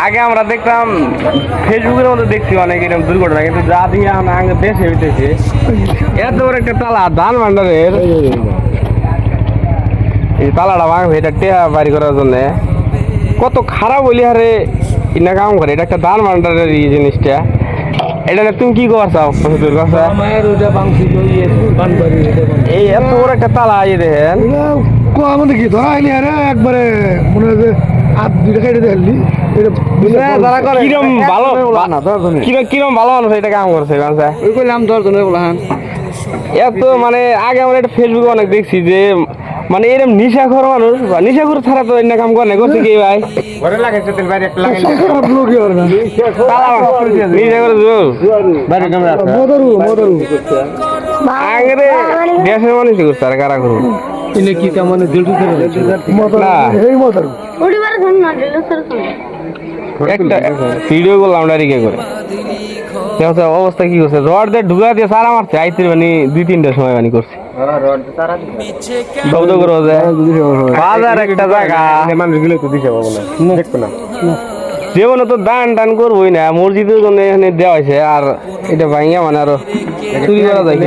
আগে আমরা দেখতাম ফেসবুকের মধ্যে দেখছি অনেক এরকম দুর্ঘটনা, কিন্তু যা দিয়ে আগে দেশে হইতেছে এত বড় একটা তালা ধান ভান্ডারের, এই তালাটা ভাঙবে এটা টেহা বাড়ি করার জন্য কত খারাপ হইলে হারে ইনা কাম করে। এটা একটা ধান ভান্ডারের এই জিনিসটা, এটা তুমি কি করছাও তোর কাছে? এই এত বড় একটা তালা এই দেখেন আমাদের কি ধরা হয়নি আরে একবারে মনে হয় যে হাত দুইটা কেটে দেখলি কিরম ভালো কিরম ভালো মানুষ এটা কাম করছে ওই করলাম 10 জনের বলা এত মানে আগে আমরা একটা ফেসবুকে অনেক দেখছি যে মানে এরকম নিশাখোর মানুষ বা নিশাখোর ছাড়া তো এনে কাম করে না, করছে কি ভাই ঘরে লাগাইছে তেল বাইরে একটা লাগাইছে আগে দেশের মানুষ করছে আর কারা করবো কি কেমন একটা ভিডিও করলাম ডাইরেক্ট করে অবস্থা কি করছে, রড দিয়ে ঢুকা দিয়ে সারা মারছে আইতে মানে 2-3টার সময় মানে করছে শব্দ করে বাজার একটা জায়গা মানুষগুলো তো দিছে দেখতো না যেমন তো দান টান করবোই না, মসজিদের জন্য এখানে দেওয়া হয়েছে আর এটা ভাঙিয়া মানে আরো চুরি করা যায় কি